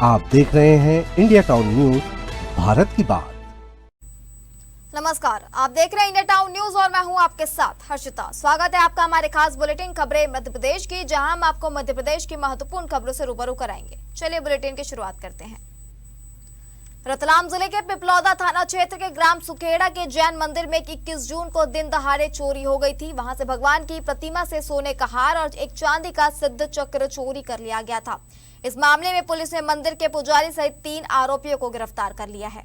आप देख रहे हैं इंडिया टाउन न्यूज, भारत की बात। नमस्कार, आप देख रहे हैं इंडिया टाउन न्यूज और मैं हूं आपके साथ हर्षिता। स्वागत है आपका हमारे खास बुलेटिन खबरें मध्य प्रदेश की, जहां हम आपको मध्य प्रदेश की महत्वपूर्ण खबरों से रूबरू कराएंगे। चलिए बुलेटिन की शुरुआत करते हैं। रतलाम जिले के पिपलौदा थाना क्षेत्र के ग्राम सुखेड़ा के जैन मंदिर में 21 जून को दिन दहाड़े चोरी हो गई थी। वहां से भगवान की प्रतिमा से सोने का हार और एक चांदी का सिद्ध चक्र चोरी कर लिया गया था। इस मामले में पुलिस ने मंदिर के पुजारी सहित 3 आरोपियों को गिरफ्तार कर लिया है।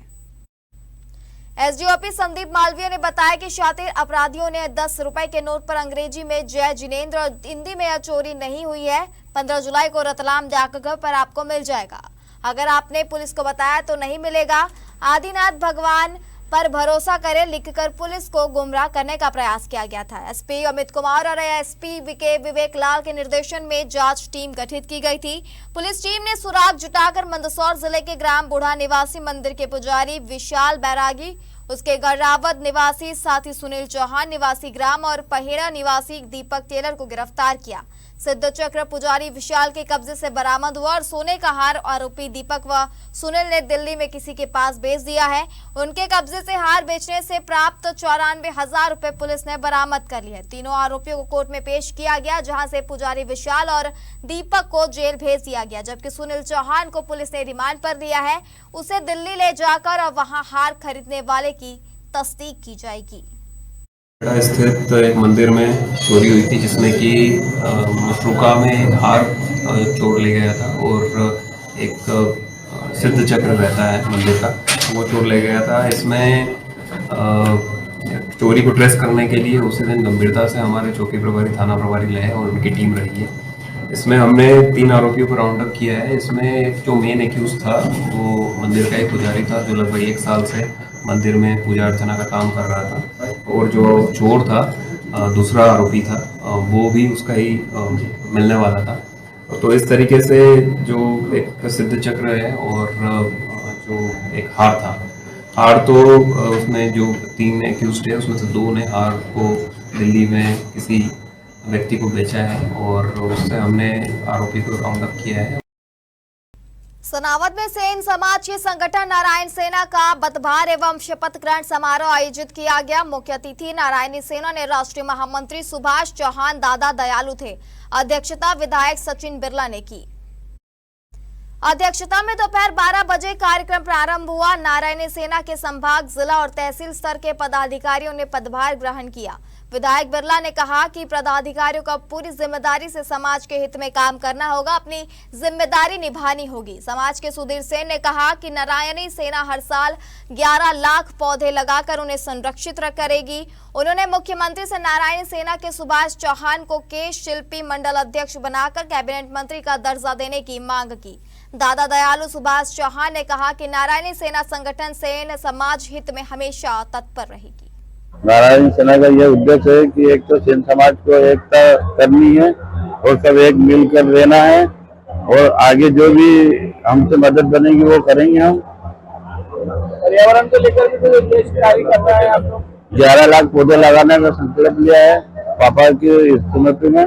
एसडीओपी संदीप मालवीय ने बताया कि शातिर अपराधियों ने 10 रुपए के नोट पर अंग्रेजी में जय जिनेंद्र और हिंदी में यह चोरी नहीं हुई है। 15 जुलाई को रतलाम डाकघर पर आपको मिल जाएगा। अगर आपने पुलिस को बताया तो नहीं मिलेगा। आदिनाथ भगवान पर भरोसा करें लिखकर पुलिस को गुमराह करने का प्रयास किया गया था। एसपी अमित कुमार और एसपी विवेक लाल के निर्देशन में जांच टीम गठित की गई थी। पुलिस टीम ने सुराग जुटाकर मंदसौर जिले के ग्राम बूढ़ा निवासी मंदिर के पुजारी विशाल बैरागी, उसके गढ़ावत निवासी साथी सुनील चौहान निवासी ग्राम और पहेड़ा निवासी दीपक टेलर को गिरफ्तार किया। सिद्ध चक्र पुजारी विशाल के कब्जे से बरामद हुआ और सोने का हार आरोपी दीपक व सुनील ने दिल्ली में किसी के पास बेच दिया है। उनके कब्जे से हार बेचने से प्राप्त 94,000 रुपए पुलिस ने बरामद कर लिए। तीनों आरोपियों को कोर्ट में पेश किया गया, जहां से पुजारी विशाल और दीपक को जेल भेज दिया गया, जबकि सुनील चौहान को पुलिस ने रिमांड पर लिया है। उसे दिल्ली ले जाकर और वहां हार खरीदने वाले की तस्दीक की जाएगी। स्थित एक मंदिर में चोरी हुई थी, जिसमें कि मशरूका में हार चोर ले गया था और एक सिद्ध चक्र रहता है मंदिर का, वो चोर ले गया था। इसमें चोरी को ट्रेस करने के लिए उसी दिन गंभीरता से हमारे चौकी प्रभारी, थाना प्रभारी लय और उनकी टीम रही है। इसमें हमने 3 आरोपियों को राउंड अप किया है। इसमें जो मेन एक्यूज था वो मंदिर का एक पुजारी था, जो लगभग 1 साल से मंदिर में पूजा अर्चना का काम कर रहा था, और जो चोर था दूसरा आरोपी था, वो भी उसका ही मिलने वाला था। तो इस तरीके से जो एक सिद्ध चक्र है और जो एक हार था, हार तो उसमें जो 3 एक्यूज्ड है उसमें से 2 ने हार को दिल्ली में किसी व्यक्ति को बेचा है और उससे हमने आरोपी को राउंड अप किया है। सनावद में सेन समाज के संगठन नारायण सेना का पदभार एवं शपथ ग्रहण समारोह आयोजित किया गया। मुख्य अतिथि नारायणी सेना ने राष्ट्रीय महामंत्री सुभाष चौहान दादा दयालु थे। अध्यक्षता विधायक सचिन बिरला ने की। अध्यक्षता में दोपहर 12 बजे कार्यक्रम प्रारंभ हुआ। नारायणी सेना के संभाग, जिला और तहसील स्तर के पदाधिकारियों ने पदभार ग्रहण किया। विधायक बिरला ने कहा कि पदाधिकारियों को पूरी जिम्मेदारी से समाज के हित में काम करना होगा, अपनी जिम्मेदारी निभानी होगी। समाज के सुधीर सेन ने कहा कि नारायणी सेना हर साल 11 लाख पौधे लगाकर उन्हें संरक्षित करेगी। उन्होंने मुख्यमंत्री से नारायणी सेना के सुभाष चौहान को केश शिल्पी मंडल अध्यक्ष बनाकर कैबिनेट मंत्री का दर्जा देने की मांग की। दादा दयालु सुभाष चौहान ने कहा कि नारायणी सेना संगठन सेन समाज हित में हमेशा तत्पर रहेगी। नारायण सेना का यह उद्देश्य है कि एक तो सेन समाज को एकता करनी है और सब एक मिलकर रहना है, और आगे जो भी हमसे मदद बनेगी वो करेंगे हम। पर्यावरण को लेकर भी कोई उद्देश्य जारी करना है आप लोग? 11 लाख पौधे लगाने का संकल्प लिया है पापा की स्मृति में।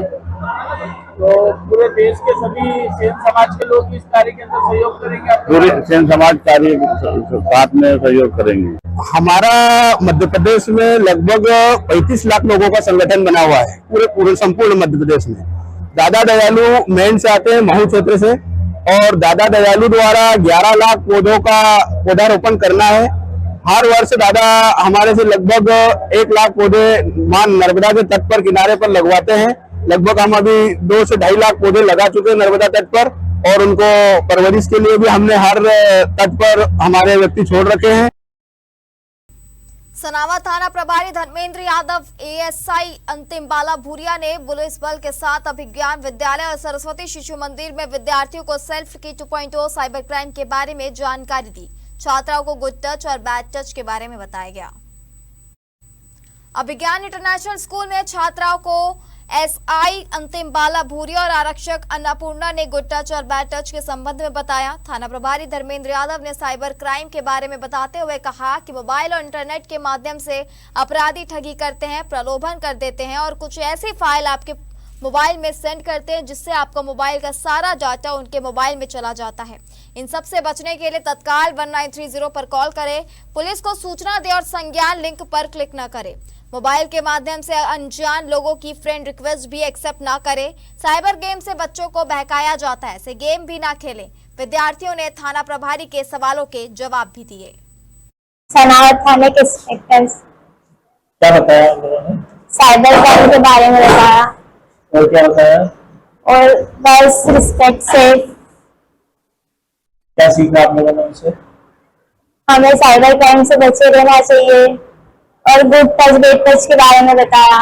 तो पूरे देश के सभी सेन समाज के लोग इस कार्य के अंदर सहयोग करेंगे? पूरे सेन समाज कार्य साथ में सहयोग करेंगे। हमारा मध्य प्रदेश में लगभग 35 लाख लोगों का संगठन बना हुआ है, पूरे संपूर्ण मध्य प्रदेश में। दादा दयालु मेन से आते हैं, महू क्षेत्र से, और दादा दयालु द्वारा 11 लाख पौधों का पौधारोपण करना है। हर वर्ष दादा हमारे से लगभग 1 लाख पौधे मां नर्मदा के तट पर किनारे पर लगवाते हैं। लगभग हम अभी 2 से 2.5 लाख पौधे लगा चुके हैं नर्मदा तट पर, और उनको परवरिश के लिए भी हमने हर तट पर हमारे व्यक्ति छोड़ रखे हैं। सनावा थाना प्रभारी धर्मेंद्र यादव, एएसआई अंतिम बाला भूरिया ने पुलिस बल के साथ अभिज्ञान विद्यालय और सरस्वती शिशु मंदिर में विद्यार्थियों को सेल्फ की 2.0 साइबर क्राइम के बारे में जानकारी दी। छात्राओं को गुड टच और बैड टच के बारे में बताया गया। अभिज्ञान इंटरनेशनल स्कूल में छात्राओं को एसआई अंतिम बाला भूरिया और आरक्षक अन्नपूर्णा ने गुड टच और बैड टच के संबंध में बताया। थाना प्रभारी धर्मेंद्र यादव ने साइबर क्राइम के बारे में बताते हुए कहा कि मोबाइल और इंटरनेट के माध्यम से अपराधी ठगी करते हैं, प्रलोभन कर देते हैं और कुछ ऐसी फाइल आपके मोबाइल में सेंड करते हैं, जिससे आपका मोबाइल का सारा डाटा उनके मोबाइल में चला जाता है। इन सब से बचने के लिए तत्काल 1930 पर कॉल करें, पुलिस को सूचना दें और संज्ञान लिंक पर क्लिक न करें। मोबाइल के माध्यम से अनजान लोगों की फ्रेंड रिक्वेस्ट भी एक्सेप्ट ना करें। साइबर गेम से बच्चों को बहकाया जाता है, ऐसे गेम भी ना खेलें। विद्यार्थियों ने थाना प्रभारी के सवालों के जवाब भी दिए। सनावत थाने के इंस्पेक्टर क्या बताया उन लोगों ने? साइबर क्राइम के बारे में बताया और क्या बताया? और बस रिस्पेक्ट से क्या सीखा आप लोगों ने उनसे? हमें साइबर क्राइम से बचे रहना चाहिए और गुड टच बैड टच के बारे में बताया।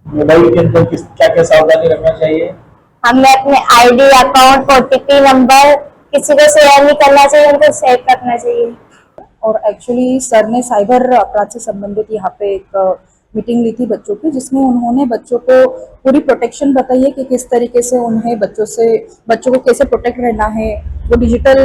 मोबाइल के अंदर किस क्या क्या सावधानी रखना चाहिए? हमें अपने आईडी, अकाउंट, ओटीपी नंबर किसी को शेयर नहीं करना चाहिए, उनको सेव रखना चाहिए। और एक्चुअली सर ने साइबर अपराध से संबंधित यहाँ पे एक मीटिंग ली थी बच्चों की, जिसमें उन्होंने बच्चों को पूरी प्रोटेक्शन बताई है कि किस तरीके से उन्हें बच्चों को कैसे प्रोटेक्ट रहना है। वो डिजिटल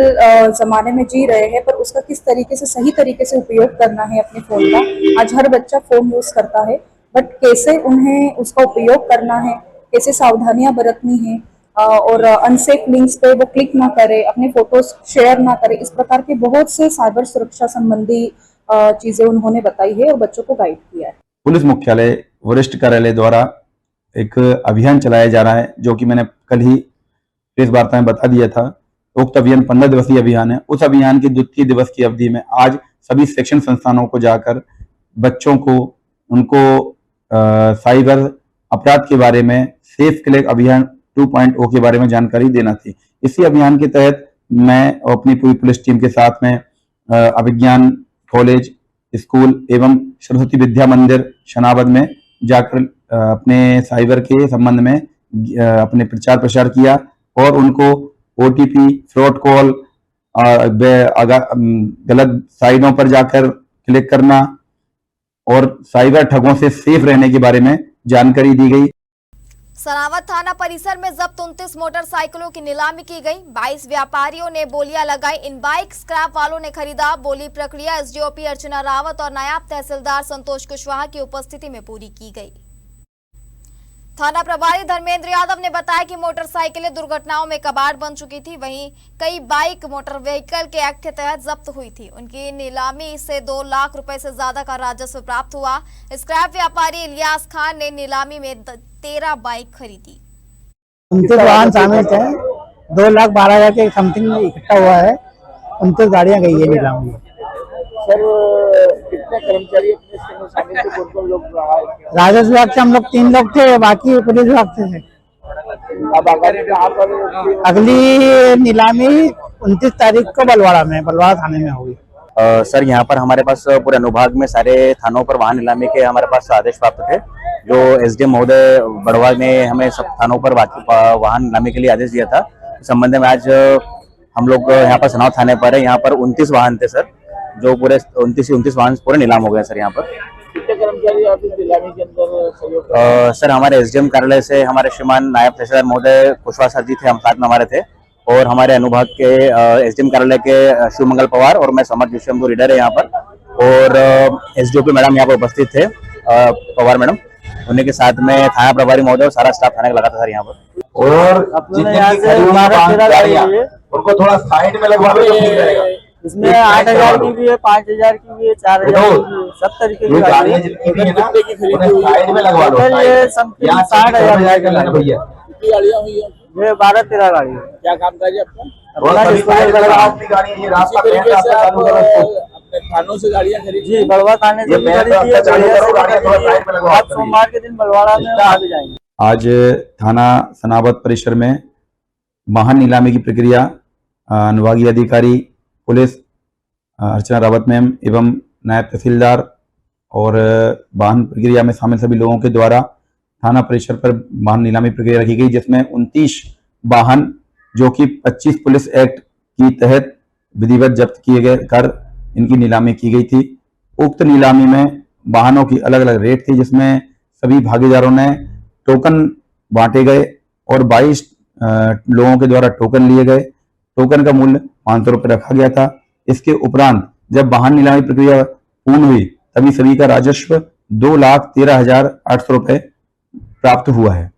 ज़माने में जी रहे हैं, पर उसका किस तरीके से सही तरीके से उपयोग करना है अपने फ़ोन का। आज हर बच्चा फ़ोन यूज़ करता है, बट कैसे उन्हें उसका उपयोग करना है, कैसे सावधानियां बरतनी है और अनसेफ लिंक्स पे वो क्लिक ना करे, अपने फोटोज शेयर ना करे। इस प्रकार के बहुत से साइबर सुरक्षा संबंधी चीजें उन्होंने बताई है और बच्चों को गाइड किया है। पुलिस मुख्यालय वरिष्ठ कार्यालय द्वारा एक अभियान चलाया जा रहा है, जो कि मैंने कल ही प्रेस वार्ता में बता दिया था। उक्त अभियान 15 दिवसीय अभियान है। उस अभियान की द्वितीय दिवस की अवधि में आज सभी शिक्षण संस्थानों को जाकर बच्चों को उनको साइबर अपराध के बारे में सेफ क्लिक अभियान 2.0 के बारे में जानकारी देना थी। इसी अभियान के तहत मैं और अपनी पूरी पुलिस टीम के साथ में अभिज्ञान कॉलेज, स्कूल एवं सरस्वती विद्या मंदिर शनावद में जाकर अपने साइबर के संबंध में अपने प्रचार प्रसार किया और उनको ओटीपी, फ्रॉड कॉल, गलत साइटों पर जाकर क्लिक करना और साइबर ठगों से सेफ रहने के बारे में जानकारी दी गई। सनावत थाना परिसर में जब्त 29 मोटरसाइकिलों की नीलामी की गई। 22 व्यापारियों ने बोलियां लगाई। इन बाइक स्क्रैप वालों ने खरीदा। बोली प्रक्रिया एसडीओपी अर्चना रावत और नायब तहसीलदार संतोष कुशवाहा की उपस्थिति में पूरी की गई। थाना प्रभारी धर्मेंद्र यादव ने बताया कि मोटरसाइकिलें दुर्घटनाओं में कबाड़ बन चुकी थी, वहीं कई बाइक मोटर व्हीकल के एक्ट के तहत जब्त हुई थी। उनकी नीलामी से 2 लाख रुपए से ज्यादा का राजस्व प्राप्त हुआ। स्क्रैप व्यापारी इलियास खान ने नीलामी में 13 बाइक खरीदी। 29 वाहन शामिल थे, 2,12,000 के समथिंग इकट्ठा हुआ है। 29 गाड़ियां गई है नीलामी में। सर कितने कर्मचारी अपने इसमें शामिल थे? कौन-कौन लोग रहा है? राजस्व विभाग से हम लोग 3 लोग थे, बाकी पुलिस विभाग से थे। अब आगामी कहाँ पर? अगली नीलामी 29 तारीख को बलवाड़ा थाने में होगी। सर यहाँ पर हमारे पास पूरे अनुभाग में सारे थानों पर वाहन नीलामी के हमारे पास आदेश प्राप्त थे, जो एसडीएम महोदय बड़वा ने हमें सब थानों पर वाहन नीलामी के लिए आदेश दिया था। इस संबंध में आज हम लोग यहाँ पर सनावत थाने पर है। यहाँ पर 29 वाहन थे सर, जो पूरे 29 वाहन पूरे नीलाम हो गए सर। यहाँ पर कितने कर्मचारी आप इस नीलामी के अंदर सहयोग कर रहे हैं? सर हमारे एसडीएम कार्यालय से हमारे श्रीमान नायब तहसीलदार महोदय कुशवाहा सर जी थे, हम साथ में हमारे थे, और हमारे अनुभाग के एसडीएम कार्यालय के शिवमंगल पवार और मैं समर्थ विश्वम रीडर है यहाँ पर, और एसडीओपी मैडम यहाँ पर उपस्थित थे, पवार मैडम, उन्हीं के साथ में थाना प्रभारी महोदय और सारा स्टाफ थाने का लगा था सर यहाँ पर। और उनको थोड़ा साइड में लगवा दो, इसमें 8,000 की भी है, 5,000 की भी है, 4,000 की भी है, सब तरीके की गाड़ियां साइड में लगवा दो। ये समथिंग 60,000 का लगा भैया। कितनी गाड़ियां हुई है? ये 12-13 गाड़ी है। क्या काम काज है आपका? इसी तरीके से आप अपने थानों से गाड़ियां खरीदी? जी, बलवा थाने से खरीदी है। आप सोमवार के दिन बलवाड़ा में आ भी जाएंगे। आज थाना सनावत परिसर में वाहन नीलामी की प्रक्रिया अनुभागीय अधिकारी पुलिस अर्चना रावत मैम एवं नायब तहसीलदार और वाहन प्रक्रिया में शामिल सभी लोगों के द्वारा थाना परिसर पर वाहन नीलामी प्रक्रिया रखी गई, जिसमें 29 वाहन जो कि 25 पुलिस एक्ट की तहत विधिवत जब्त किए गए कर इनकी नीलामी की गई थी। उक्त नीलामी में वाहनों की अलग अलग रेट थी, जिसमें सभी भागीदारों ने टोकन बांटे गए और 22 लोगों के द्वारा टोकन लिए गए। टोकन का मूल्य 500 रुपये रखा गया था। इसके उपरांत जब वाहन नीलामी प्रक्रिया पूर्ण हुई, तभी सभी का राजस्व 2,13,800 रुपये प्राप्त हुआ है।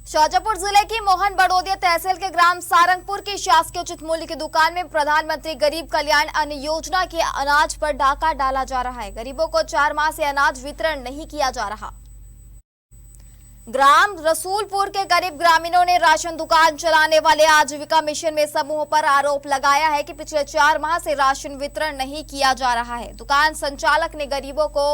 शाजापुर जिले की मोहन बड़ोदिया तहसील के ग्राम सारंगपुर की शासकीय उचित मूल्य की दुकान में प्रधानमंत्री गरीब कल्याण अन्न योजना के अनाज पर डाका डाला जा रहा है। गरीबों को 4 माह से अनाज वितरण नहीं किया जा रहा। ग्राम रसूलपुर के गरीब ग्रामीणों ने राशन दुकान चलाने वाले आजीविका मिशन में समूह पर आरोप लगाया है कि पिछले 4 माह से राशन वितरण नहीं किया जा रहा है। दुकान संचालक ने गरीबों को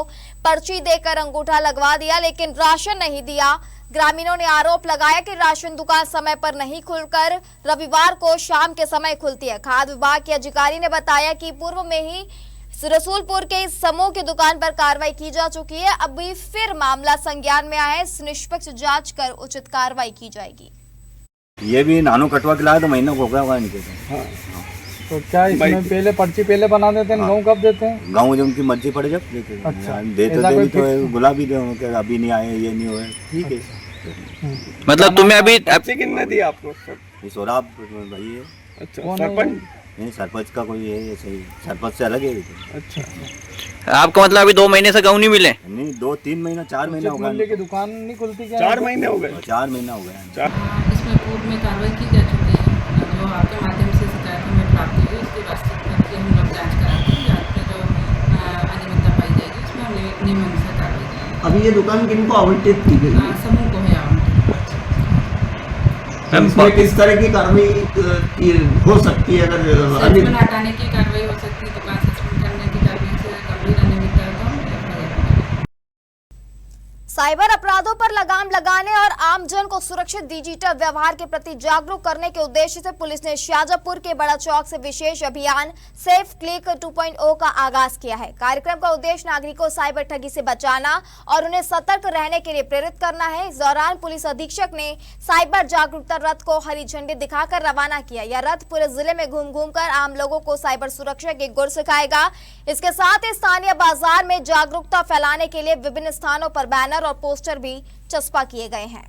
पर्ची देकर अंगूठा लगवा दिया, लेकिन राशन नहीं दिया। ग्रामीणों ने आरोप लगाया कि राशन दुकान समय पर नहीं खुलकर रविवार को शाम के समय खुलती है। खाद्य विभाग के अधिकारी ने बताया कि पूर्व में ही रसूलपुर के इस समूह की दुकान पर कार्रवाई की जा चुकी है। अभी फिर मामला संज्ञान में आया है। निष्पक्ष जांच कर उचित कार्रवाई की जाएगी। ये भी नानू कटवा के लाया तो महीना हो गया होगा इनके। हाँ। तो क्या इसमें पहले पर्ची पहले बना देते हैं? गाँव कब देते हैं? गाँव जब उनकी मर्जी पड़े जब देते हैं। अच्छा, देते तो गुलाबी दे अभी नहीं आए, ये नहीं हुए, ठीक है। मतलब तुम्हें अभी कितने दिया आपको? सोराब भाई है। अच्छा, सरपंच नहीं, सरपंच का कोई है, सही सरपंच से अलग है। अच्छा, आपका मतलब अभी 2 महीने से गेहूं नहीं मिले? नहीं, 2-3 महीना 4 महीना हो गया। की दुकान नहीं खुलती क्या? 4 महीने हो गए। 4 महीना हो गया। इसमें पूर्व में कार्रवाई की जा चुकी है। जो आपके माध्यम से शिकायत हमें प्राप्त हुई है उसके वास्तविक की हम लोग जाँच कराते हैं। जाँच में जो अनियमितता पाई जाएगी उसमें हम नियम अनुसार कार्रवाई करेंगे। अभी ये दुकान किनको आवंटित की गई? समूह को है आवंटित। इसमें किस तरह की कार्रवाई हो सकती है? अगर सस्पेंड हटाने की कार्रवाई हो सकती है, दुकान सस्पेंड करने की कार्रवाई से गंभीर अनियमितता है तो हम साइबर अपराधों पर लगाम लगाने और आमजन को सुरक्षित डिजिटल व्यवहार के प्रति जागरूक करने के उद्देश्य से पुलिस ने शाजापुर के बड़ा चौक से विशेष अभियान सेफ क्लिक 2.0 का आगाज किया है। कार्यक्रम का उद्देश्य नागरिकों को साइबर ठगी से बचाना और उन्हें सतर्क रहने के लिए प्रेरित करना है। इस दौरान पुलिस अधीक्षक ने साइबर जागरूकता रथ को हरी झंडी दिखाकर रवाना किया। यह रथ पूरे जिले में घूम घूम कर आम लोगों को साइबर सुरक्षा के गुर सिखाएगा। इसके साथ ही स्थानीय बाजार में जागरूकता फैलाने के लिए विभिन्न स्थानों पर बैनर और पोस्टर भी चस्पा किए गए हैं।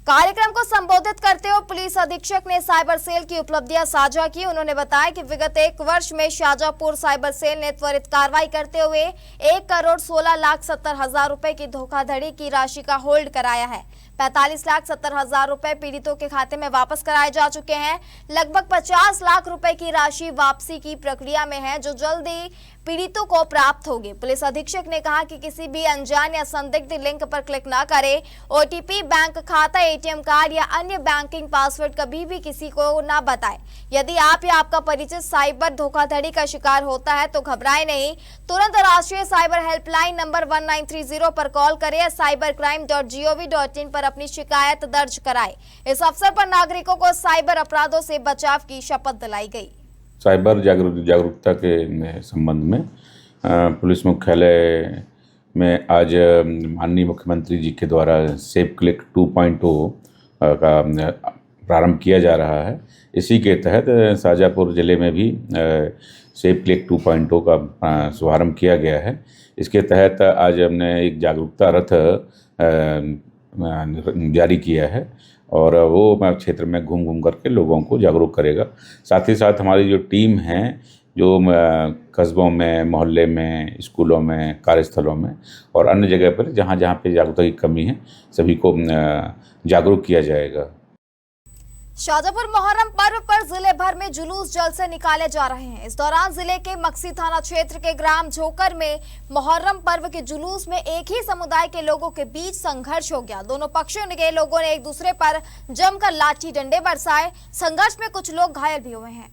कार्यक्रम को संबोधित करते हुए पुलिस अधीक्षक ने साइबर सेल की उपलब्धियां साझा की। उन्होंने बताया कि विगत 1 वर्ष में शाजापुर साइबर सेल ने त्वरित कार्रवाई करते हुए 1,16,70,000 रुपए की धोखाधड़ी की राशि का होल्ड कराया है। 45,70,000 रुपए पीड़ितों के खाते में वापस कराए जा चुके हैं। लगभग 50 लाख रुपए की राशि वापसी की प्रक्रिया में है, जो जल्दी पीड़ितों को प्राप्त होगी। पुलिस अधीक्षक ने कहा कि किसी भी अनजान या संदिग्ध लिंक पर क्लिक न करें। ओटीपी, बैंक खाता, एटीएम कार्ड या अन्य बैंकिंग पासवर्ड कभी भी किसी को न बताएं। यदि आप या आपका परिचित साइबर धोखाधड़ी का शिकार होता है तो घबराएं नहीं, तुरंत राष्ट्रीय साइबर हेल्पलाइन नंबर 1930 पर कॉल करें या cybercrime.gov.in पर अपनी शिकायत दर्ज कराएं। इस अवसर पर नागरिकों को साइबर अपराधों से बचाव की शपथ दिलाई गई। साइबर जागरूकता के संबंध में पुलिस मुख्यालय में आज माननीय मुख्यमंत्री जी के द्वारा सेफ क्लिक 2.0 का प्रारंभ किया जा रहा है। इसी के तहत शाजापुर जिले में भी सेफ क्लिक 2.0 का शुभारंभ किया गया है। इसके तहत आज हमने एक जागरूकता रथ जारी किया है और वो क्षेत्र में घूम घूम करके लोगों को जागरूक करेगा। साथ ही साथ हमारी जो टीम है, जो कस्बों में, मोहल्ले में, स्कूलों में, कार्यस्थलों में और अन्य जगह पर जहाँ जहाँ पे जागरूकता की कमी है, सभी को जागरूक किया जाएगा। शाजापुर मोहर्रम पर्व पर जिले भर में जुलूस जलसे निकाले जा रहे हैं। इस दौरान जिले के मक्सी थाना क्षेत्र के ग्राम झोकर में मोहर्रम पर्व के जुलूस में एक ही समुदाय के लोगों के बीच संघर्ष हो गया। दोनों पक्षों के लोगों ने एक दूसरे पर जमकर लाठी डंडे बरसाए। संघर्ष में कुछ लोग घायल भी हुए हैं।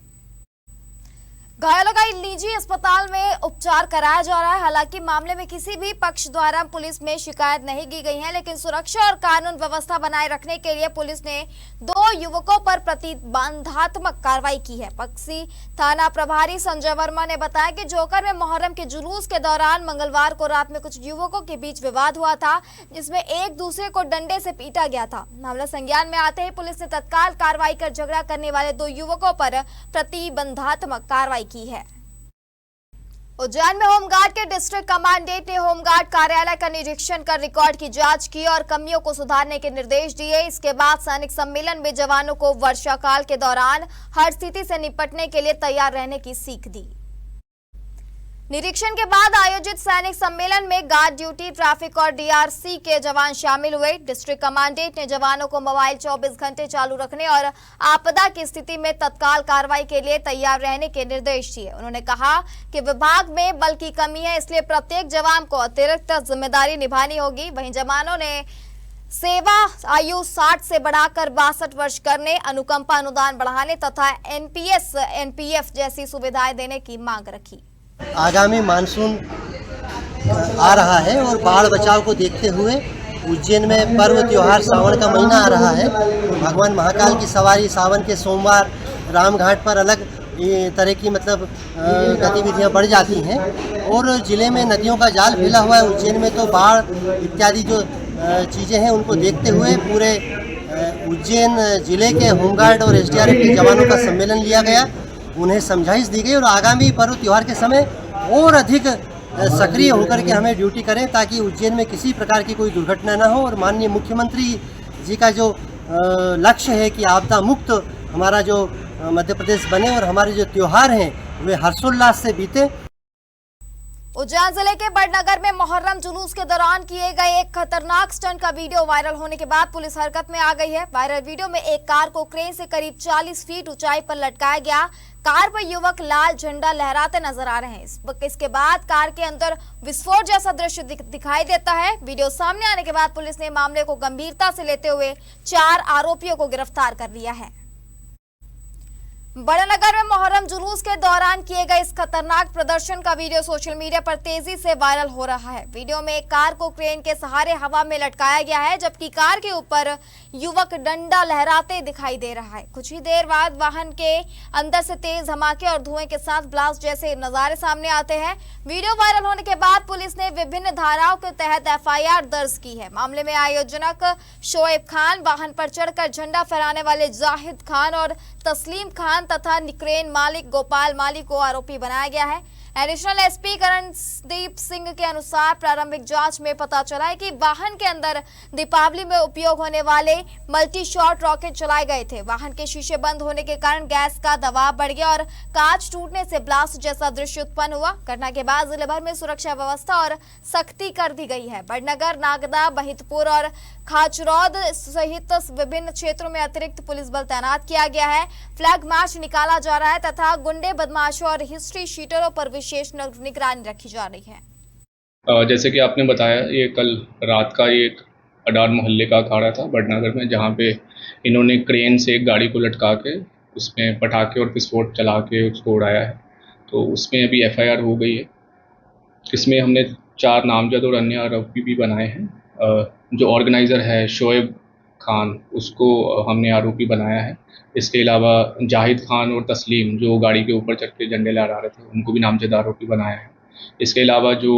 घायलों का निजी अस्पताल में उपचार कराया जा रहा है। हालांकि मामले में किसी भी पक्ष द्वारा पुलिस में शिकायत नहीं की गई है, लेकिन सुरक्षा और कानून व्यवस्था बनाए रखने के लिए पुलिस ने 2 युवकों पर प्रतिबंधात्मक कार्रवाई की है। पक्सी थाना प्रभारी संजय वर्मा ने बताया कि जोकर में मोहर्रम के जुलूस के दौरान मंगलवार को रात में कुछ युवकों के बीच विवाद हुआ था, जिसमें एक दूसरे को डंडे से पीटा गया था। मामला संज्ञान में आते ही पुलिस ने तत्काल कार्रवाई कर झगड़ा करने वाले 2 युवकों पर प्रतिबंधात्मक कार्रवाई की है। उज्जैन में होमगार्ड के डिस्ट्रिक्ट कमांडेंट ने होमगार्ड कार्यालय का निरीक्षण कर रिकॉर्ड की जांच की और कमियों को सुधारने के निर्देश दिए। इसके बाद सैनिक सम्मेलन में जवानों को वर्षा काल के दौरान हर स्थिति से निपटने के लिए तैयार रहने की सीख दी। निरीक्षण के बाद आयोजित सैनिक सम्मेलन में गार्ड ड्यूटी, ट्रैफिक और डीआरसी के जवान शामिल हुए। डिस्ट्रिक्ट कमांडेंट ने जवानों को मोबाइल 24 घंटे चालू रखने और आपदा की स्थिति में तत्काल कार्रवाई के लिए तैयार रहने के निर्देश दिए। उन्होंने कहा कि विभाग में बल की कमी है, इसलिए प्रत्येक जवान को अतिरिक्त जिम्मेदारी निभानी होगी। वहीं जवानों ने सेवा आयु 60 से बढ़ाकर 62 वर्ष करने, अनुकंपा अनुदान बढ़ाने तथा एनपीएस, एनपीएफ जैसी सुविधाएं देने की मांग रखी। आगामी मानसून आ रहा है और बाढ़ बचाव को देखते हुए उज्जैन में पर्व त्योहार सावन का महीना आ रहा है। भगवान महाकाल की सवारी सावन के सोमवार रामघाट पर अलग तरह की गतिविधियां बढ़ जाती हैं और ज़िले में नदियों का जाल फैला हुआ है। उज्जैन में तो बाढ़ इत्यादि जो चीज़ें हैं उनको देखते हुए पूरे उज्जैन ज़िले के होमगार्ड और एसडीआरएफ के जवानों का सम्मेलन लिया गया, उन्हें समझाइश दी गई और आगामी पर्व त्यौहार के समय और अधिक सक्रिय होकर के हमें ड्यूटी करें ताकि उज्जैन में किसी प्रकार की कोई दुर्घटना न हो। और माननीय मुख्यमंत्री जी का जो लक्ष्य है कि आपदा मुक्त हमारा जो मध्य प्रदेश बने और हमारे जो त्योहार हैं वे हर्षोल्लास से बीते। उज्जैन जिले के बड़नगर में मोहर्रम जुलूस के दौरान किए गए एक खतरनाक स्टंट का वीडियो वायरल होने के बाद पुलिस हरकत में आ गई है। वायरल वीडियो में एक कार को क्रेन से करीब 40 फीट ऊंचाई पर लटकाया गया। कार पर युवक लाल झंडा लहराते नजर आ रहे हैं। इसके बाद कार के अंदर विस्फोट जैसा दृश्य दिखाई देता है। वीडियो सामने आने के बाद पुलिस ने मामले को गंभीरता से लेते हुए 4 आरोपियों को गिरफ्तार कर लिया है। बड़नगर में मोहर्रम जुलूस के दौरान किए गए इस खतरनाक प्रदर्शन का वीडियो सोशल मीडिया पर तेजी से वायरल हो रहा है। वीडियो में एक कार को क्रेन के सहारे हवा में लटकाया गया है, जबकि कार के ऊपर युवक डंडा लहराते दिखाई दे रहा है। कुछ ही देर बाद वाहन के अंदर से तेज धमाके और धुएं के साथ ब्लास्ट जैसे नजारे सामने आते हैं। वीडियो वायरल होने के बाद पुलिस ने विभिन्न धाराओं के तहत एफआईआर दर्ज की है। मामले में आयोजक शोएब खान, वाहन पर चढ़कर झंडा फहराने वाले जाहिद खान और तस्लीम खान तथा क्रेन मालिक गोपाल मालिक को आरोपी बनाया गया है। एडिशनल एसपी करणदीप सिंह के अनुसार प्रारंभिक जांच में पता चला है कि वाहन के अंदर दीपावली में उपयोग होने वाले मल्टी शॉट रॉकेट चलाए गए थे। वाहन के शीशे बंद होने के कारण गैस का दबाव बढ़ गया और कांच टूटने से ब्लास्ट जैसा दृश्य उत्पन्न हुआ। घटना के बाद जिले भर में सुरक्षा व्यवस्था और सख्ती कर दी गई है। बड़नगर, नागदा, बहितपुर और खाचरौद सहित विभिन्न क्षेत्रों में अतिरिक्त पुलिस बल तैनात किया गया है। फ्लैग मार्च निकाला जा रहा है तथा गुंडे, बदमाशों और हिस्ट्री शीटरों पर विशेष निगरानी रखी जा रही है। जैसे कि आपने बताया, ये कल रात का एक अडार मोहल्ले का अखाड़ा था बड़नगर में, जहाँ पे इन्होंने क्रेन से एक गाड़ी को लटका के उसमें पटाखे और विस्फोट चला के उसको उड़ाया है। तो उसमें अभी एफआईआर हो गई है। इसमें हमने 4 नामजद और अन्य आरोपी भी बनाए हैं। जो ऑर्गेनाइज़र है शोएब खान, उसको हमने आरोपी बनाया है। इसके अलावा जाहिद खान और तस्लीम, जो गाड़ी के ऊपर चढ़ के झंडे लहरा रहे थे, उनको भी नामजद आरोपी बनाया है। इसके अलावा जो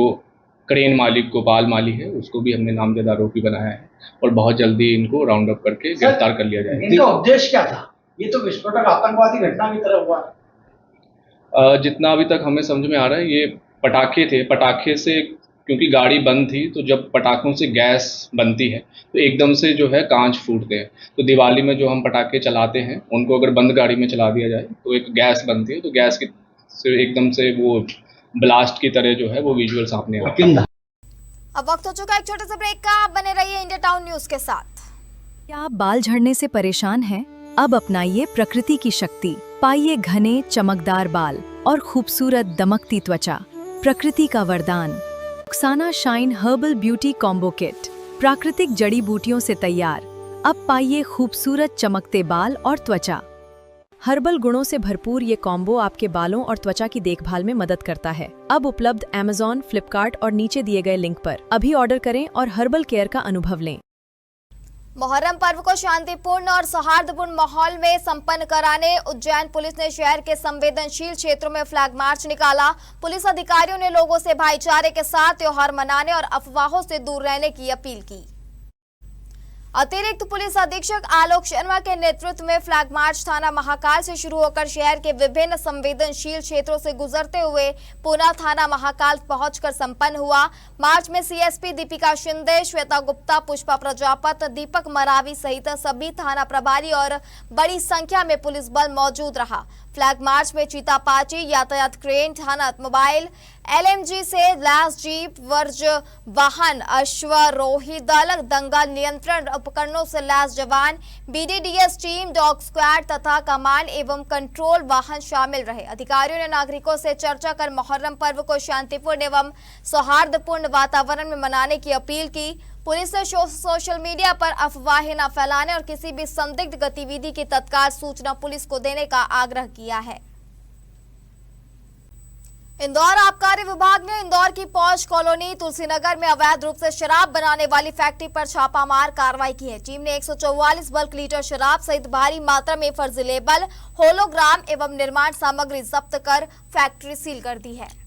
क्रेन मालिक गोपाल माली है, उसको भी हमने नामजद आरोपी बनाया है और बहुत जल्दी इनको राउंड अप करके गिरफ्तार कर लिया जाएगा। इनका उद्देश्य क्या था? ये तो विस्फोटक आतंकवादी घटना की तरह हुआ। जितना अभी तक हमें समझ में आ रहा है, ये पटाखे थे। पटाखे से, क्योंकि गाड़ी बंद थी, तो जब पटाखों से गैस बनती है तो एकदम से जो है कांच फूटते हैं। तो दिवाली में जो हम पटाखे चलाते हैं, उनको अगर बंद गाड़ी में चला दिया जाए तो एक गैस बनती है, तो गैस की से एकदम से वो ब्लास्ट की तरह जो है वो विजुअल सामने आता है। अब वक्त हो चुका है एक छोटे से ब्रेक का। आप बने रहिए इंडिया टाउन न्यूज के साथ। क्या आप बाल झड़ने से परेशान हैं? अब अपनाइए प्रकृति की शक्ति, पाइए घने चमकदार बाल और खूबसूरत दमकती त्वचा। प्रकृति का वरदान Rukhsana shine herbal beauty combo kit, प्राकृतिक जड़ी बूटियों से तैयार। अब पाइए खूबसूरत चमकते बाल और त्वचा। हर्बल गुणों से भरपूर ये कॉम्बो आपके बालों और त्वचा की देखभाल में मदद करता है। अब उपलब्ध Amazon, फ्लिपकार्ट और नीचे दिए गए लिंक पर अभी ऑर्डर करें और हर्बल केयर का अनुभव लें। मोहर्रम पर्व को शांतिपूर्ण और सौहार्दपूर्ण माहौल में संपन्न कराने उज्जैन पुलिस ने शहर के संवेदनशील क्षेत्रों में फ्लैग मार्च निकाला। पुलिस अधिकारियों ने लोगों से भाईचारे के साथ त्योहार मनाने और अफवाहों से दूर रहने की अपील की। अतिरिक्त पुलिस अधीक्षक आलोक शर्मा के नेतृत्व में फ्लैग मार्च थाना महाकाल से शुरू होकर शहर के विभिन्न संवेदनशील क्षेत्रों से गुजरते हुए पुनः थाना महाकाल पहुंचकर संपन्न हुआ। मार्च में सीएसपी दीपिका शिंदे, श्वेता गुप्ता, पुष्पा प्रजापत, दीपक मरावी सहित सभी थाना प्रभारी और बड़ी संख्या में पुलिस बल मौजूद रहा। फ्लैग मार्च में चीता पार्टी, यातायात क्रेन, थाना मोबाइल, LMG से लैस जीप, वर्ज वाहन, अश्वारोही दल, दंगल नियंत्रण उपकरणों से लैस जवान, BDDS टीम, डॉग स्क्वाड तथा कमांड एवं कंट्रोल वाहन शामिल रहे। अधिकारियों ने नागरिकों से चर्चा कर मुहर्रम पर्व को शांतिपूर्ण एवं सौहार्दपूर्ण वातावरण में मनाने की अपील की। पुलिस ने सोशल मीडिया पर अफवाहें न फैलाने और किसी भी संदिग्ध गतिविधि की तत्काल सूचना पुलिस को देने का आग्रह किया है। इंदौर आबकारी विभाग ने इंदौर की पौष कॉलोनी तुलसीनगर में अवैध रूप से शराब बनाने वाली फैक्ट्री पर छापामार कार्रवाई की है। टीम ने 144 बल्क लीटर शराब सहित भारी मात्रा में फर्जी लेबल, होलोग्राम एवं निर्माण सामग्री जब्त कर फैक्ट्री सील कर दी है।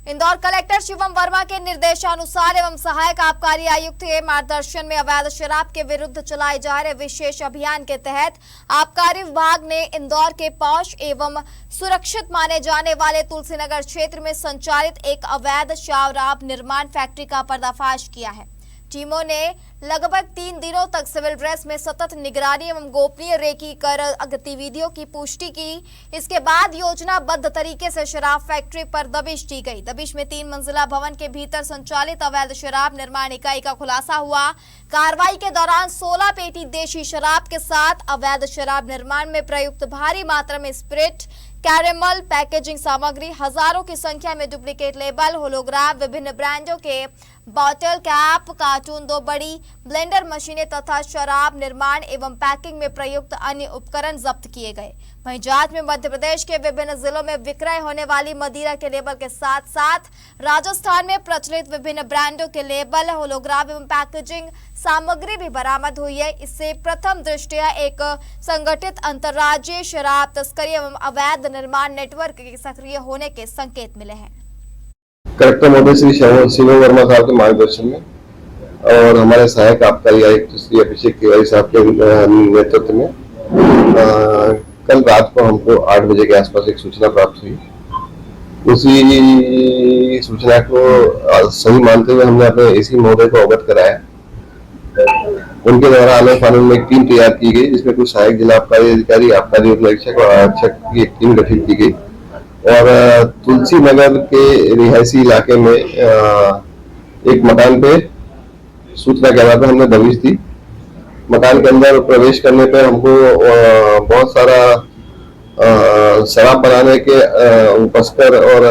इंदौर कलेक्टर शिवम वर्मा के निर्देशानुसार एवं सहायक आबकारी आयुक्त के मार्गदर्शन में अवैध शराब के विरुद्ध चलाए जा रहे विशेष अभियान के तहत आबकारी विभाग ने इंदौर के पौष एवं सुरक्षित माने जाने वाले तुलसीनगर क्षेत्र में संचालित एक अवैध शराब निर्माण फैक्ट्री का पर्दाफाश किया है। टीमों ने लगभग 3 दिनों तक सिविल ड्रेस में सतत निगरानी एवं गोपनीय रेकी कर गतिविधियों की पुष्टि की। इसके बाद योजनाबद्ध तरीके से शराब फैक्ट्री पर दबिश दी गई। दबिश में 3 मंजिला भवन के भीतर संचालित अवैध शराब निर्माण इकाई का खुलासा हुआ। कार्रवाई के दौरान 16 पेटी देशी शराब के साथ अवैध शराब निर्माण में प्रयुक्त भारी मात्रा में स्पिरिट, कैरेमल, पैकेजिंग सामग्री, हजारों की संख्या में डुप्लीकेट लेबल, होलोग्राफ, विभिन्न ब्रांडों के बॉटल कैप, कार्टून, 2 बड़ी ब्लेंडर मशीनें तथा शराब निर्माण एवं पैकिंग में प्रयुक्त अन्य उपकरण जब्त किए गए। वहीं जांच में मध्य प्रदेश के विभिन्न जिलों में विक्रय होने वाली मदिरा के लेबल के साथ साथ राजस्थान में प्रचलित विभिन्न ब्रांडों के लेबल, होलोग्राफ एवं पैकेजिंग सामग्री भी बरामद हुई है। इससे प्रथम दृष्टया एक संगठित अंतर्राज्यीय शराब तस्करी एवं अवैध निर्माण नेटवर्क के सक्रिय होने के संकेत मिले हैं। कलेक्टर महोदय श्री शिवम वर्मा साहब के मार्गदर्शन में और हमारे सहायक आबकारी आयुक्त श्री अभिषेक तिवारी साहब के नेतृत्व में कल रात को हमको 8 बजे के आसपास एक सूचना प्राप्त हुई। उसी सूचना को सही मानते हुए हमने अपने एसी महोदय को अवगत कराया। उनके द्वारा आने फानन में एक टीम तैयार की गई, जिसमें कुछ सहायक जिला आबकारी अधिकारी, आबकारी उप निरीक्षक और आरक्षक की एक टीम गठित की गई और तुलसी नगर के रिहायशी इलाके में एक मकान पे सूचना के आधार पर हमने दबिश दी। मकान के अंदर प्रवेश करने पे हमको बहुत सारा शराब बनाने के उपस्कर और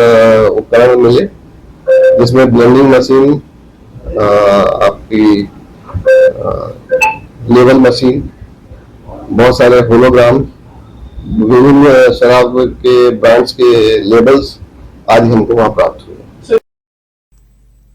उपकरण मिले, जिसमें ब्लेंडिंग मशीन, आपकी लेवल मशीन, बहुत सारे होलोग्राम, विभिन्न शराब के ब्रांड्स के लेबल्स आज हमको वहां प्राप्त हुए।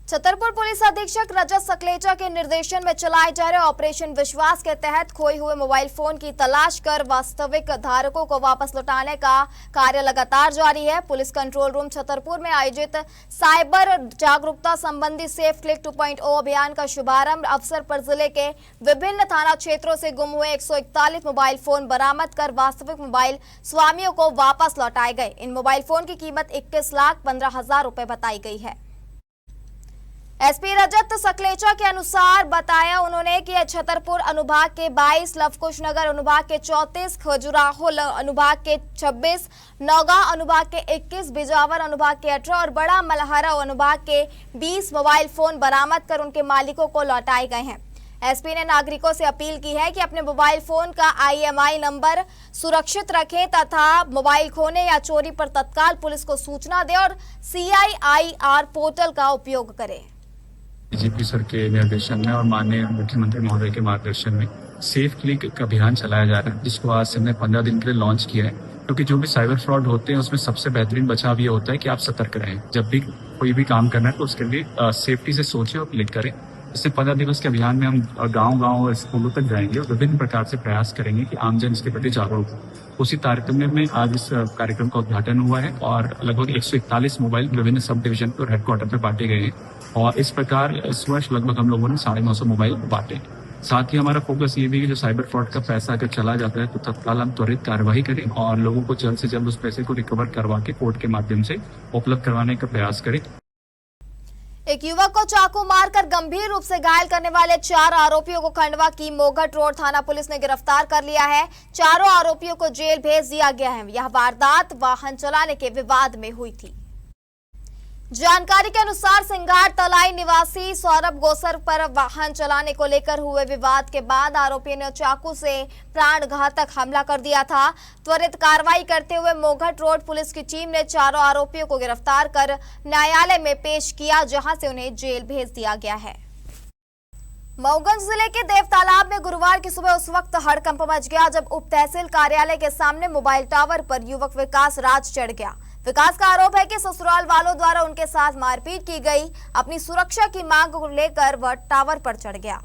छतरपुर पुलिस अधीक्षक रजत सकलेचा के निर्देशन में चलाए जा रहे ऑपरेशन विश्वास के तहत खोए हुए मोबाइल फोन की तलाश कर वास्तविक धारकों को वापस लौटाने का कार्य लगातार जारी है। पुलिस कंट्रोल रूम छतरपुर में आयोजित साइबर जागरूकता संबंधी सेफ क्लिक 2.0 अभियान का शुभारंभ अवसर पर जिले के विभिन्न थाना क्षेत्रों से गुम हुए 141 मोबाइल फोन बरामद कर वास्तविक मोबाइल स्वामियों को वापस लौटाए गए। इन मोबाइल फोन की कीमत 21,15,000 रुपए बताई गई है। एसपी रजत सकलेचा के अनुसार बताया उन्होंने कि छतरपुर अनुभाग के 22, लवकुश नगर अनुभाग के 34, खजुराहो अनुभाग के 26, नौगांव अनुभाग के 21, बिजावर अनुभाग के 18 और बड़ा मलहरा अनुभाग के 20 मोबाइल फोन बरामद कर उनके मालिकों को लौटाए गए हैं। एसपी ने नागरिकों से अपील की है कि अपने मोबाइल फोन का IMEI नंबर सुरक्षित रखें तथा मोबाइल खोने या चोरी पर तत्काल पुलिस को सूचना दें और CIIR पोर्टल का उपयोग करें। डीजीपी सर के निर्देशन में और माननीय मुख्यमंत्री महोदय के मार्गदर्शन में सेफ क्लिक का अभियान चलाया जा रहा है, जिसको आज से हमने 15 दिन के लिए लॉन्च किया है। क्योंकि जो भी साइबर फ्रॉड होते हैं उसमें सबसे बेहतरीन बचाव ये होता है कि आप सतर्क रहें। जब भी कोई भी काम करना है तो उसके लिए सेफ्टी से सोचें और क्लिक करें। इससे 15 दिवस के अभियान में हम गांव-गांव और स्कूलों तक जाएंगे और विभिन्न प्रकार से प्रयास करेंगे कि आमजन इसके प्रति जागरूक हो। उसी तारतम्य में आज इस कार्यक्रम का उद्घाटन हुआ है और लगभग 141 मोबाइल विभिन्न सब डिवीजन और हेडक्वार्टर में बांटे गए हैं और इस प्रकार इस वर्ष लगभग हम लोगों ने 950 मोबाइल बांटे। साथ ही हमारा फोकस ये भी है कि जो साइबर फ्रॉड का पैसा अगर चला जाता है तो तत्काल हम त्वरित कार्रवाई करें और लोगों को जल्द से जल्द उस पैसे को रिकवर करवा के कोर्ट के माध्यम से उपलब्ध करवाने का प्रयास करें। एक युवक को चाकू मारकर गंभीर रूप से घायल करने वाले 4 आरोपियों को खंडवा की मोघट रोड थाना पुलिस ने गिरफ्तार कर लिया है। चारों आरोपियों को जेल भेज दिया गया है। यह वारदात वाहन चलाने के विवाद में हुई थी। जानकारी के अनुसार सिंगार तलाई निवासी सौरभ गोसर पर वाहन चलाने को लेकर हुए विवाद के बाद आरोपी ने चाकू से प्राणघातक हमला कर दिया था। त्वरित कार्रवाई करते हुए मोघट रोड पुलिस की टीम ने चारों आरोपियों को गिरफ्तार कर न्यायालय में पेश किया, जहां से उन्हें जेल भेज दिया गया है। मऊगंज जिले के देवतालाब में गुरुवार की सुबह उस वक्त हड़कंप मच गया जब उप तहसील कार्यालय के सामने मोबाइल टावर पर युवक विकास राज चढ़ गया। विकास का आरोप है कि ससुराल वालों द्वारा उनके साथ मारपीट की गई। अपनी सुरक्षा की मांग को लेकर वह टावर पर चढ़ गया।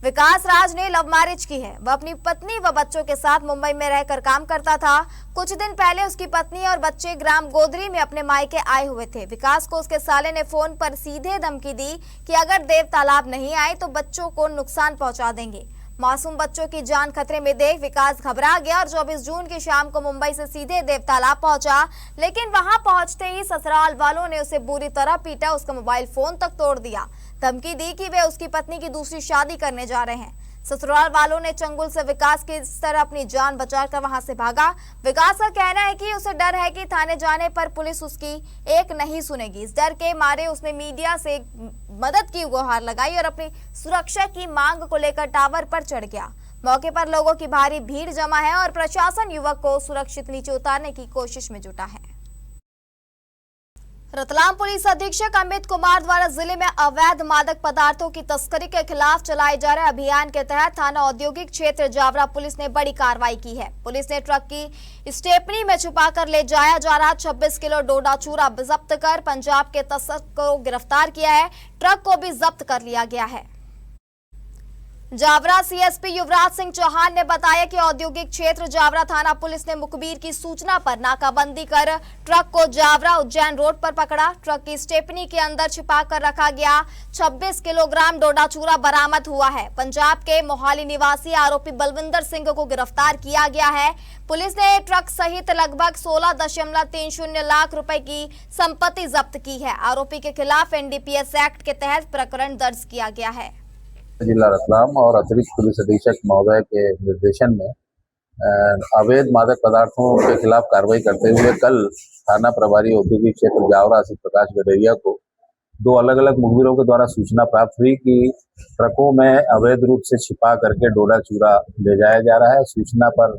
विकास राज ने लव मैरिज की है। वह अपनी पत्नी व बच्चों के साथ मुंबई में रहकर काम करता था। कुछ दिन पहले उसकी पत्नी और बच्चे ग्राम गोदरी में अपने मायके आए हुए थे। विकास को उसके साले ने फोन पर सीधे धमकी दी कि अगर देव तालाब नहीं आए तो बच्चों को नुकसान पहुंचा देंगे। मासूम बच्चों की जान खतरे में देख विकास घबरा गया और 24 जून की शाम को मुंबई से सीधे देव तालाब पहुंचा, लेकिन वहां पहुंचते ही ससुराल वालों ने उसे बुरी तरह पीटा, उसका मोबाइल फोन तक तोड़ दिया। धमकी दी कि वे उसकी पत्नी की दूसरी शादी करने जा रहे हैं। ससुराल वालों ने चंगुल से विकास की इस तरह अपनी जान बचाकर वहां से भागा। विकास का कहना है कि उसे डर है कि थाने जाने पर पुलिस उसकी एक नहीं सुनेगी। इस डर के मारे उसने मीडिया से मदद की गुहार लगाई और अपनी सुरक्षा की मांग को लेकर टावर पर चढ़ गया। मौके पर लोगों की भारी भीड़ जमा है और प्रशासन युवक को सुरक्षित नीचे उतारने की कोशिश में जुटा है। रतलाम पुलिस अधीक्षक अमित कुमार द्वारा जिले में अवैध मादक पदार्थों की तस्करी के खिलाफ चलाए जा रहे अभियान के तहत थाना औद्योगिक क्षेत्र जावरा पुलिस ने बड़ी कार्रवाई की है। पुलिस ने ट्रक की स्टेपनी में छुपाकर ले जाया जा रहा 26 किलो डोडा चूरा जब्त कर पंजाब के तस्कर को गिरफ्तार किया है। ट्रक को भी जब्त कर लिया गया है। जावरा सीएसपी युवराज सिंह चौहान ने बताया कि औद्योगिक क्षेत्र जावरा थाना पुलिस ने मुखबिर की सूचना पर नाकाबंदी कर ट्रक को जावरा उज्जैन रोड पर पकड़ा। ट्रक की स्टेपनी के अंदर छिपा कर रखा गया 26 किलोग्राम डोडा चूरा बरामद हुआ है। पंजाब के मोहाली निवासी आरोपी बलविंदर सिंह को गिरफ्तार किया गया है। पुलिस ने ट्रक सहित लगभग 16.30 लाख रुपए की संपत्ति जब्त की है। आरोपी के खिलाफ एनडीपीएस एक्ट के तहत प्रकरण दर्ज किया गया है। जिला रतलाम और अतिरिक्त पुलिस अधीक्षक महोदय के निर्देशन में अवैध मादक पदार्थों के खिलाफ कार्रवाई करते हुए कल थाना प्रभारी औद्योगिक क्षेत्र जावरा से प्रकाश गडेरिया को 2 अलग अलग मुखबिरों के द्वारा सूचना प्राप्त हुई कि ट्रकों में अवैध रूप से छिपा करके डोडा चूरा ले जाया जा रहा है। सूचना पर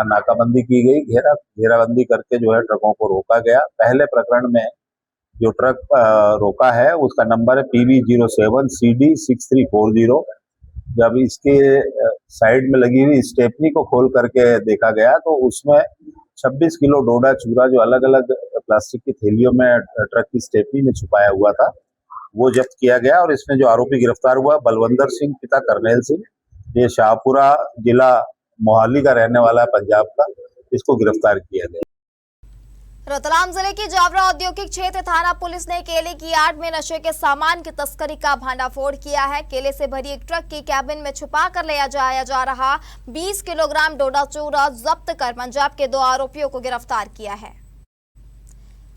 नाकाबंदी की गई। घेराबंदी करके जो है ट्रकों को रोका गया। पहले प्रकरण में जो ट्रक रोका है उसका नंबर है PB07 CD 6340। जब इसके साइड में लगी हुई स्टेपनी को खोल करके देखा गया तो उसमें 26 किलो डोडा चूरा जो अलग अलग प्लास्टिक की थैलियों में ट्रक की स्टेपनी में छुपाया हुआ था वो जब्त किया गया। और इसमें जो आरोपी गिरफ्तार हुआ बलविंदर सिंह पिता करनेल सिंह, ये शाहपुरा जिला मोहाली का रहने वाला है, पंजाब का। इसको गिरफ्तार किया गया। रतलाम जिले की जावरा औद्योगिक क्षेत्र थाना पुलिस ने केले की आड़ में नशे के सामान की तस्करी का भांडाफोड़ किया है। केले से भरी एक ट्रक की कैबिन में छुपा कर ले जाया जा रहा 20 किलोग्राम डोडा चूरा जब्त कर पंजाब के 2 आरोपियों को गिरफ्तार किया है।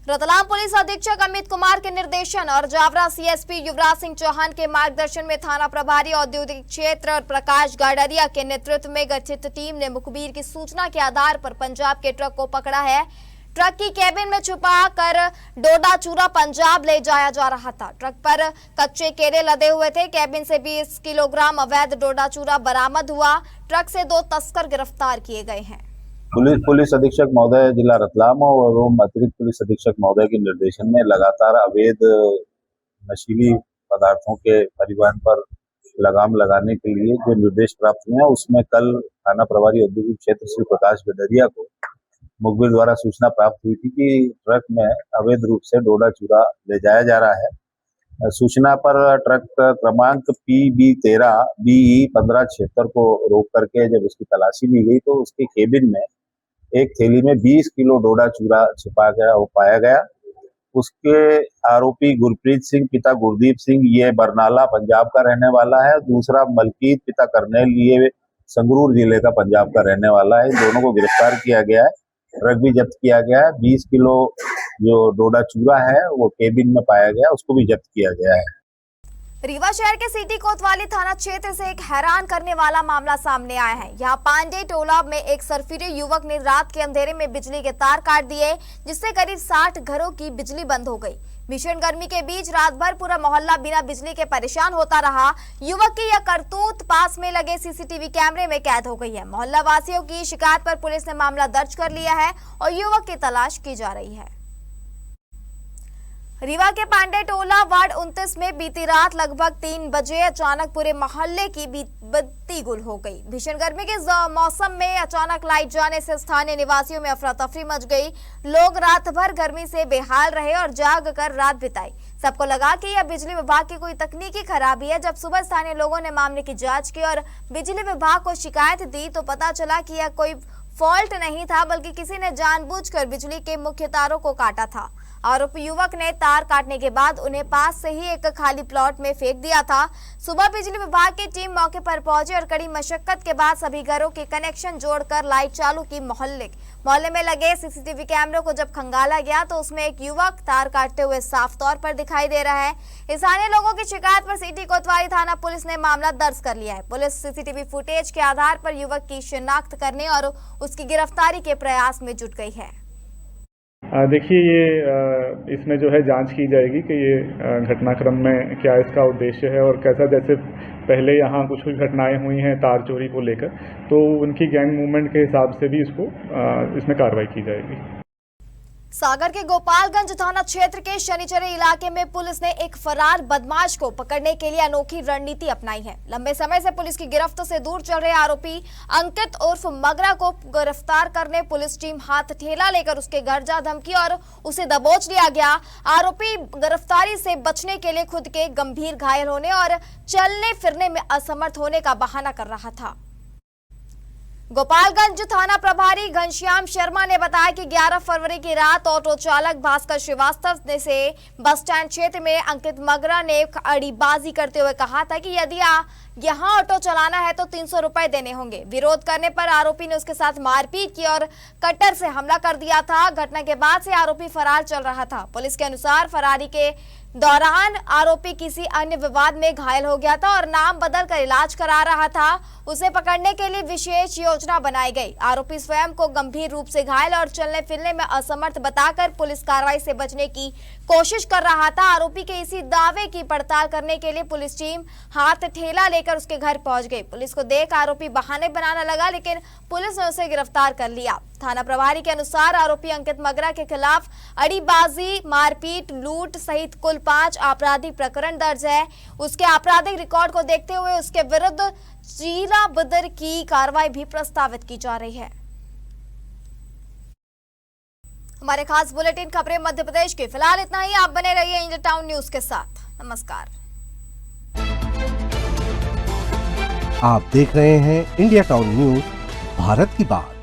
रतलाम पुलिस अधीक्षक अमित कुमार के निर्देशन और जावरा सीएसपी युवराज सिंह चौहान के मार्गदर्शन में थाना प्रभारी औद्योगिक क्षेत्र और प्रकाश गाडरिया के नेतृत्व में गठित टीम ने मुखबिर की सूचना के आधार पर पंजाब के ट्रक को पकड़ा है। ट्रक की कैबिन में छुपा कर डोडा चूरा पंजाब ले जाया जा रहा था। ट्रक पर कच्चे केले लदे हुए थे। कैबिन से 20 किलोग्राम अवैध डोडा चूरा बरामद हुआ। ट्रक से 2 तस्कर गिरफ्तार किए गए हैं। पुलिस अधीक्षक महोदय जिला रतलाम एवं अतिरिक्त पुलिस अधीक्षक महोदय के निर्देशन में लगातार अवैध नशीली पदार्थों के परिवहन पर लगाम लगाने के लिए जो निर्देश प्राप्त हुए हैं उसमें कल थाना प्रभारी औद्योगिक क्षेत्र श्री प्रकाश गडरिया को मुखबिर द्वारा सूचना प्राप्त हुई थी कि ट्रक में अवैध रूप से डोडा चूरा ले जाया जा रहा है। सूचना पर ट्रक क्रमांक PB13 BE 1576 को रोक करके जब उसकी तलाशी ली गई तो उसके केबिन में एक थैली में 20 किलो डोडा चूरा छिपा गया वो पाया गया। उसके आरोपी गुरप्रीत सिंह पिता गुरदीप सिंह ये बरनाला पंजाब का रहने वाला है। दूसरा मलकीत पिता करनेल ये संगरूर जिले का पंजाब का रहने वाला है। इन दोनों को गिरफ्तार किया गया है। ट्रक भी जब्त किया गया है। 20 किलो जो डोडा चूरा है वो केबिन में पाया गया, उसको भी जब्त किया गया है। रीवा शहर के सिटी कोतवाली थाना क्षेत्र से एक हैरान करने वाला मामला सामने आया है। यहाँ पांडे टोला में एक सरफिरे युवक ने रात के अंधेरे में बिजली के तार काट दिए, जिससे करीब 60 घरों की बिजली बंद हो गई। भीषण गर्मी के बीच रात भर पूरा मोहल्ला बिना बिजली के परेशान होता रहा। युवक की यह करतूत पास में लगे सीसीटीवी कैमरे में कैद हो गई है। मोहल्ला वासियों की शिकायत पर पुलिस ने मामला दर्ज कर लिया है और युवक की तलाश की जा रही है। रीवा के पांडे टोला वार्ड 29 में बीती रात लगभग 3 बजे अचानक पूरे मोहल्ले की बत्ती गुल हो गई। भीषण गर्मी के मौसम में अचानक लाइट जाने से स्थानीय निवासियों में अफरा तफरी मच गई। लोग रात भर गर्मी से बेहाल रहे और जाग कर रात बिताई। सबको लगा कि यह बिजली विभाग की कोई तकनीकी खराबी है। जब सुबह स्थानीय लोगों ने मामले की जांच की और बिजली विभाग को शिकायत दी तो पता चला कि यह कोई फॉल्ट नहीं था, बल्कि किसी ने जानबूझकर बिजली के मुख्य तारों को काटा था। आरोपी युवक ने तार काटने के बाद उन्हें पास से ही एक खाली प्लॉट में फेंक दिया था। सुबह बिजली विभाग की टीम मौके पर पहुंची और कड़ी मशक्कत के बाद सभी घरों के कनेक्शन जोड़कर लाइट चालू की। मोहल्ले में लगे सीसीटीवी कैमरों को जब खंगाला गया तो उसमें एक युवक तार काटते हुए साफ तौर पर दिखाई दे रहा है। स्थानीय लोगों की शिकायत पर सिटी कोतवाली थाना पुलिस ने मामला दर्ज कर लिया है। पुलिस सीसीटीवी फुटेज के आधार पर युवक की शिनाख्त करने और उसकी गिरफ्तारी के प्रयास में जुट गई है। देखिए, ये इसमें जो है जांच की जाएगी कि ये घटनाक्रम में क्या इसका उद्देश्य है और कैसा, जैसे पहले यहाँ कुछ घटनाएं हुई हैं तार चोरी को लेकर, तो उनकी गैंग मूवमेंट के हिसाब से भी इसमें कार्रवाई की जाएगी। सागर के गोपालगंज थाना क्षेत्र के शनिचरी इलाके में पुलिस ने एक फरार बदमाश को पकड़ने के लिए अनोखी रणनीति अपनाई है। लंबे समय से पुलिस की गिरफ्त से दूर चल रहे आरोपी अंकित उर्फ मगरा को गिरफ्तार करने पुलिस टीम हाथ ठेला लेकर उसके घर जा धमकी और उसे दबोच लिया गया। आरोपी गिरफ्तारी से बचने के लिए खुद के गंभीर घायल होने और चलने फिरने में असमर्थ होने का बहाना कर रहा था। गोपालगंज थाना प्रभारी घनश्याम शर्मा ने बताया कि 11 फरवरी की रात ऑटो चालक भास्कर श्रीवास्तव ने से बस स्टैंड क्षेत्र में अंकित मगरा ने अड़ीबाजी करते हुए कहा था कि यदि यहाँ ऑटो चलाना है तो 300 रुपए देने होंगे। विरोध करने पर आरोपी ने उसके साथ मारपीट की और कटर से हमला कर दिया था। घटना के बाद से आरोपी फरार चल रहा था। पुलिस के अनुसार फरारी के दौरान आरोपी किसी अन्य विवाद में घायल हो गया था और नाम बदलकर इलाज करा रहा था। उसे पकड़ने के लिए विशेष योजना बनाई गई। आरोपी स्वयं को गंभीर रूप से घायल और चलने फिरने में असमर्थ बताकर पुलिस कार्रवाई से बचने की कोशिश कर रहा था। आरोपी के इसी दावे की पड़ताल करने के लिए पुलिस टीम हाथ ठेला लेकर उसके घर पहुंच गई। पुलिस को देख आरोपी बहाने बनाने लगा, लेकिन पुलिस ने उसे गिरफ्तार कर लिया। थाना प्रभारी के अनुसार आरोपी अंकित मगरा के खिलाफ अड़ीबाजी, मारपीट, लूट सहित कुल 5 आपराधिक प्रकरण दर्ज है। उसके आपराधिक रिकॉर्ड को देखते हुए उसके विरुद्ध जीरा बदर की कार्रवाई भी प्रस्तावित की जा रही है। हमारे खास बुलेटिन खबरें मध्य प्रदेश की फिलहाल इतना ही। आप बने रहिए इंडिया टाउन न्यूज के साथ। नमस्कार। आप देख रहे हैं इंडिया टाउन न्यूज, भारत की बात।